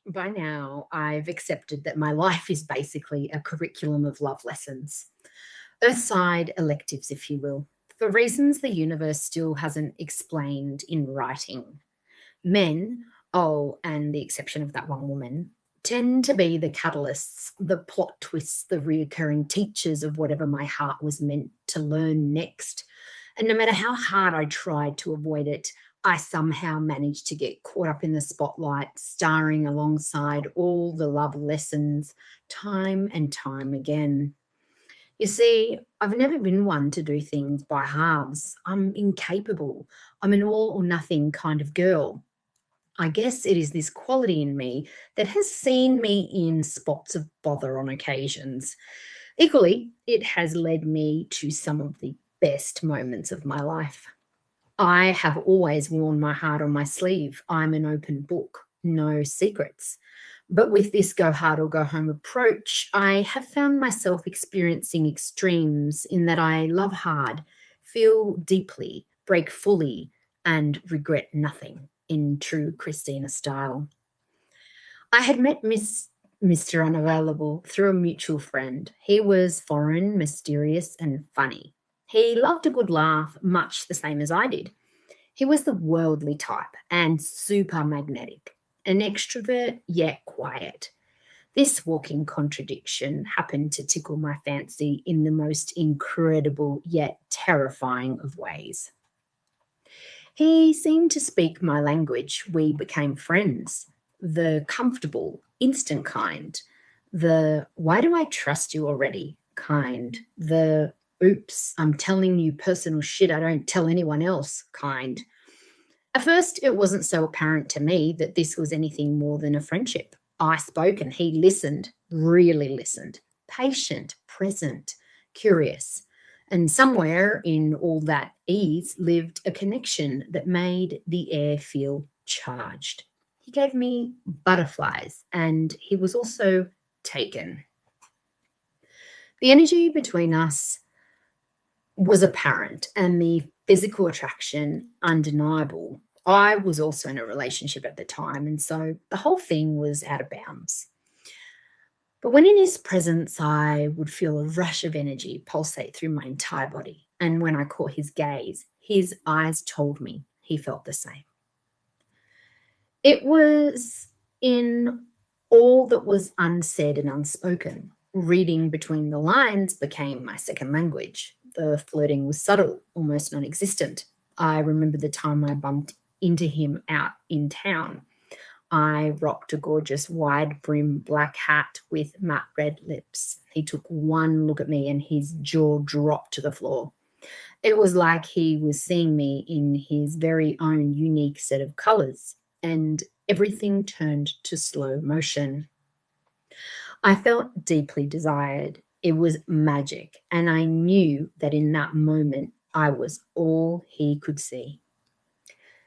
By now, I've accepted that my life is basically a curriculum of love lessons, earthside electives, if you will, for reasons the universe still hasn't explained in writing. Men, oh, and the exception of that one woman, tend to be the catalysts, the plot twists, the reoccurring teachers of whatever my heart was meant to learn next. And no matter how hard I tried to avoid it, I somehow managed to get caught up in the spotlight, starring alongside all the love lessons time and time again. You see, I've never been one to do things by halves. I'm incapable. I'm an all or nothing kind of girl. I guess it is this quality in me that has seen me in spots of bother on occasions. Equally, it has led me to some of the best moments of my life. I have always worn my heart on my sleeve. I'm an open book, no secrets. But with this go hard or go home approach, I have found myself experiencing extremes in that I love hard, feel deeply, break fully, and regret nothing in true Cristina style. I had met Mr. Unavailable through a mutual friend. He was foreign, mysterious, and funny. He loved a good laugh, much the same as I did. He was the worldly type and super magnetic, an extrovert yet quiet. This walking contradiction happened to tickle my fancy in the most incredible yet terrifying of ways. He seemed to speak my language. We became friends, the comfortable, instant kind, the why do I trust you already kind, the oops, I'm telling you personal shit I don't tell anyone else kind. At first, it wasn't so apparent to me that this was anything more than a friendship. I spoke and he listened, really listened, patient, present, curious. And somewhere in all that ease lived a connection that made the air feel charged. He gave me butterflies and he was also taken. The energy between us was apparent and the physical attraction undeniable. I was also in a relationship at the time, and so the whole thing was out of bounds. But when in his presence, I would feel a rush of energy pulsate through my entire body. And when I caught his gaze, his eyes told me he felt the same. It was in all that was unsaid and unspoken. Reading between the lines became my second language. The flirting was subtle, almost non existent. I remember the time I bumped into him out in town. I rocked a gorgeous wide brim black hat with matte red lips. He took one look at me and his jaw dropped to the floor. It was like he was seeing me in his very own unique set of colors, and everything turned to slow motion. I felt deeply desired. It was magic, and I knew that in that moment I was all he could see.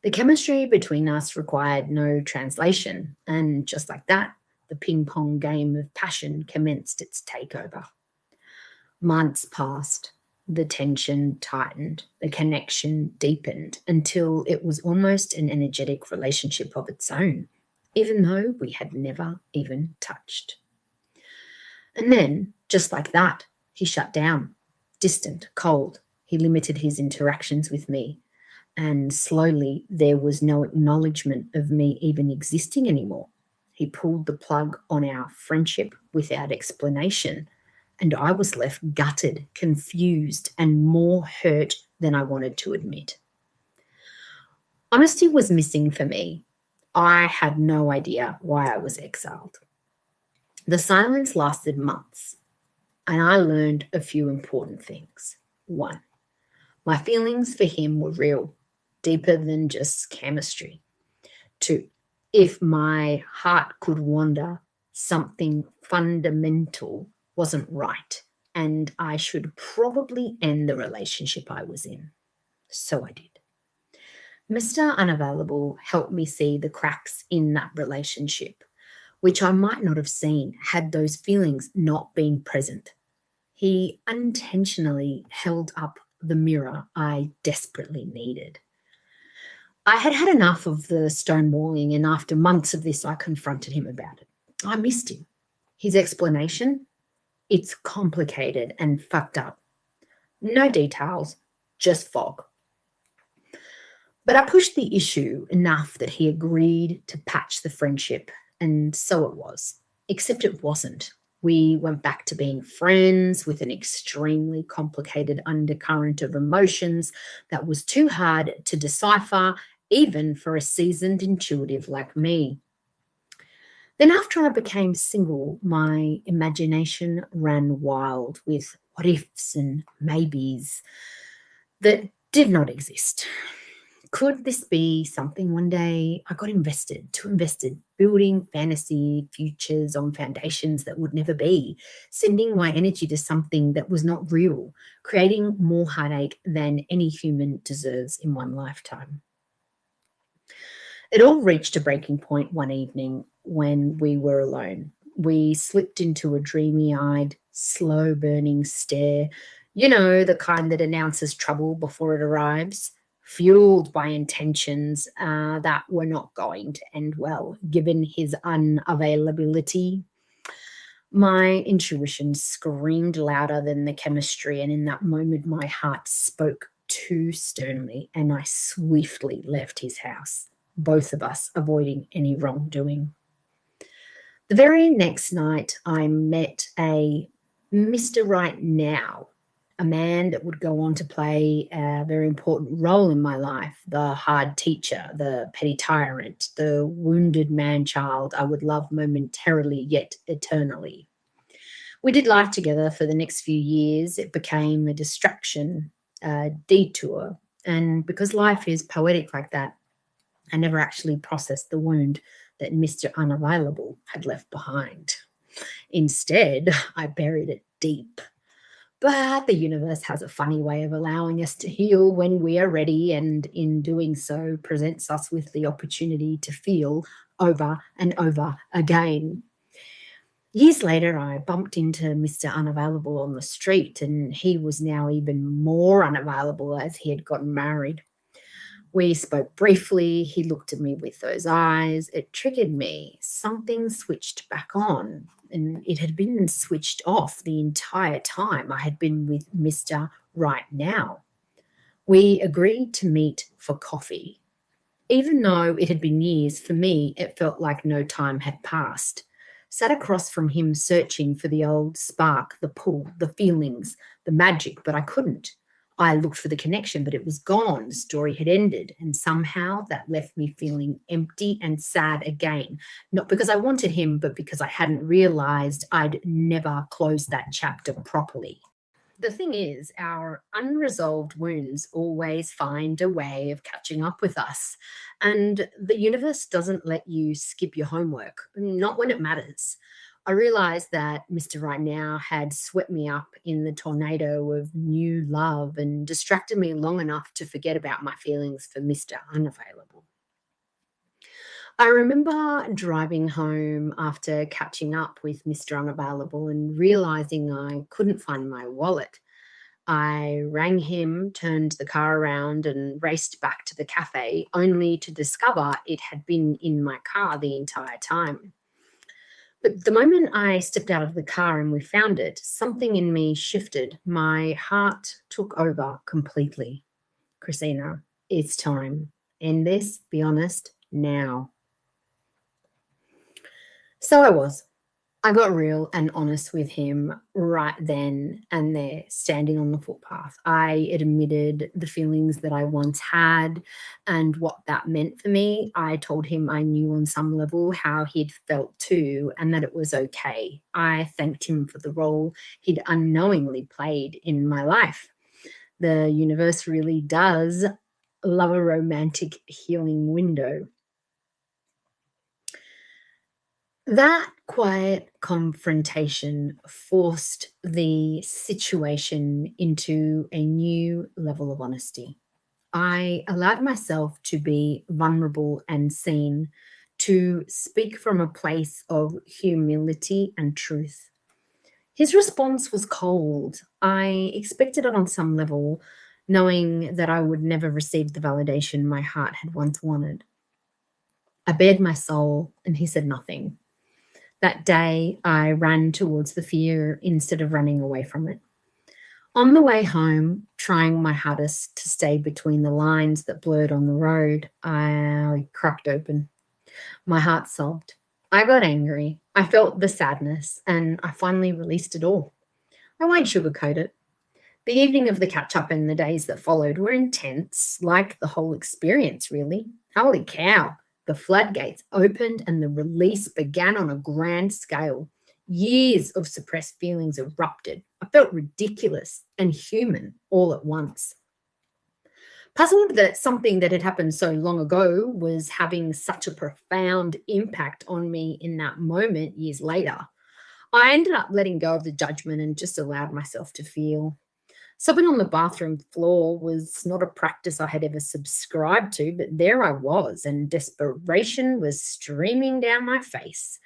The chemistry between us required no translation, and just like that, the ping pong game of passion commenced its takeover. Months passed. The tension tightened, the connection deepened until it was almost an energetic relationship of its own, even though we had never even touched. And then, just like that, he shut down, distant, cold. He limited his interactions with me, and slowly there was no acknowledgement of me even existing anymore. He pulled the plug on our friendship without explanation, and I was left gutted, confused, and more hurt than I wanted to admit. Honesty was missing for me. I had no idea why I was exiled. The silence lasted months, and I learned a few important things. One, my feelings for him were real, deeper than just chemistry. Two, if my heart could wander, something fundamental wasn't right, and I should probably end the relationship I was in. So I did. Mr. Unavailable helped me see the cracks in that relationship, which I might not have seen had those feelings not been present. He unintentionally held up the mirror I desperately needed. I had had enough of the stonewalling, and after months of this, I confronted him about it. I missed him. His explanation? It's complicated and fucked up. No details, just fog. But I pushed the issue enough that he agreed to patch the friendship, and so it was. Except it wasn't. We went back to being friends with an extremely complicated undercurrent of emotions that was too hard to decipher, even for a seasoned intuitive like me. Then, after I became single, my imagination ran wild with what ifs and maybes that did not exist. Could this be something one day? I got invested, building fantasy futures on foundations that would never be, sending my energy to something that was not real, creating more heartache than any human deserves in one lifetime. It all reached a breaking point one evening when we were alone. We slipped into a dreamy eyed, slow burning stare, the kind that announces trouble before it arrives, fueled by intentions that were not going to end well, given his unavailability. My intuition screamed louder than the chemistry, and in that moment, my heart spoke too sternly, and I swiftly left his house, both of us avoiding any wrongdoing. The very next night, I met a Mr. Right Now, a man that would go on to play a very important role in my life, the hard teacher, the petty tyrant, the wounded man child I would love momentarily yet eternally. We did life together for the next few years. It became a distraction, a detour. And because life is poetic like that, I never actually processed the wound that Mr. Unavailable had left behind. Instead, I buried it deep. But the universe has a funny way of allowing us to heal when we are ready, and in doing so, presents us with the opportunity to feel over and over again. Years later, I bumped into Mr. Unavailable on the street, and he was now even more unavailable as he had gotten married. We spoke briefly. He looked at me with those eyes. It triggered me. Something switched back on, and it had been switched off the entire time I had been with Mr. Right Now. We agreed to meet for coffee. Even though it had been years, for me, it felt like no time had passed. Sat across from him, searching for the old spark, the pull, the feelings, the magic, but I couldn't. I looked for the connection, but it was gone. The story had ended, and somehow that left me feeling empty and sad again. Not because I wanted him, but because I hadn't realized I'd never closed that chapter properly. The thing is, our unresolved wounds always find a way of catching up with us. And the universe doesn't let you skip your homework, not when it matters. I realized that Mr. Right Now had swept me up in the tornado of new love and distracted me long enough to forget about my feelings for Mr. Unavailable. I remember driving home after catching up with Mr. Unavailable and realizing I couldn't find my wallet. I rang him, turned the car around, and raced back to the cafe, only to discover it had been in my car the entire time. But the moment I stepped out of the car and we found it, something in me shifted. My heart took over completely. Cristina, it's time. End this, be honest, now. So I was. I got real and honest with him right then and there, standing on the footpath. I admitted the feelings that I once had and what that meant for me. I told him I knew on some level how he'd felt too, and that it was okay. I thanked him for the role he'd unknowingly played in my life. The universe really does love a romantic healing window. That quiet confrontation forced the situation into a new level of honesty. I allowed myself to be vulnerable and seen, to speak from a place of humility and truth. His response was cold. I expected it on some level, knowing that I would never receive the validation my heart had once wanted. I bared my soul, and he said nothing. That day, I ran towards the fear instead of running away from it. On the way home, trying my hardest to stay between the lines that blurred on the road, I cracked open. My heart sobbed. I got angry. I felt the sadness, and I finally released it all. I won't sugarcoat it. The evening of the catch up and the days that followed were intense, like the whole experience, really. Holy cow. The floodgates opened and the release began on a grand scale. Years of suppressed feelings erupted. I felt ridiculous and human all at once. Puzzled that something that had happened so long ago was having such a profound impact on me in that moment years later, I ended up letting go of the judgment and just allowed myself to feel. Sobbing on the bathroom floor was not a practice I had ever subscribed to, but there I was, and desperation was streaming down my face.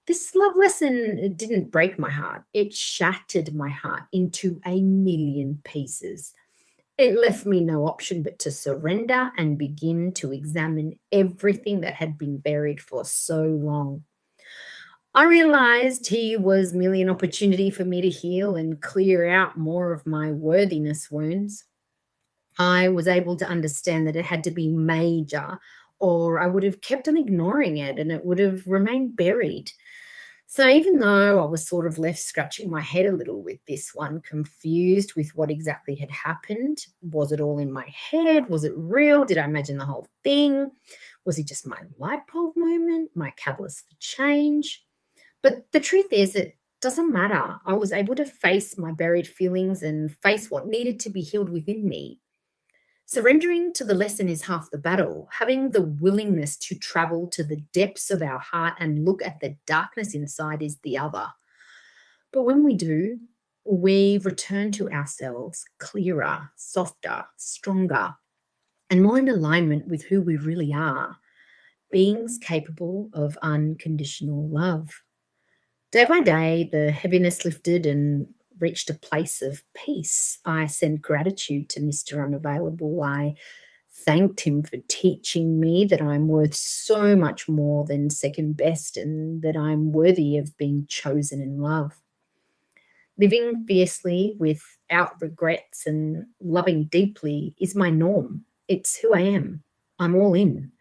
This love lesson didn't break my heart, it shattered my heart into a million pieces. It left me no option but to surrender and begin to examine everything that had been buried for so long. I realized he was merely an opportunity for me to heal and clear out more of my worthiness wounds. I was able to understand that it had to be major, or I would have kept on ignoring it and it would have remained buried. So, even though I was sort of left scratching my head a little with this one, confused with what exactly had happened, was it all in my head? Was it real? Did I imagine the whole thing? Was it just my light bulb moment, my catalyst for change? But the truth is, it doesn't matter. I was able to face my buried feelings and face what needed to be healed within me. Surrendering to the lesson is half the battle. Having the willingness to travel to the depths of our heart and look at the darkness inside is the other. But when we do, we return to ourselves clearer, softer, stronger, and more in alignment with who we really are, beings capable of unconditional love. Day by day, the heaviness lifted and reached a place of peace. I sent gratitude to Mr. Unavailable. I thanked him for teaching me that I'm worth so much more than second best and that I'm worthy of being chosen in love. Living fiercely without regrets and loving deeply is my norm. It's who I am. I'm all in.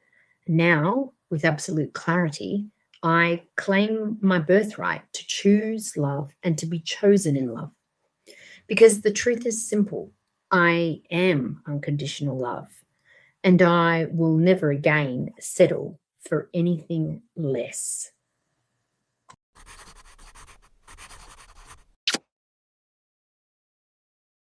Now, with absolute clarity, I claim my birthright to choose love and to be chosen in love. Because the truth is simple, I am unconditional love, and I will never again settle for anything less.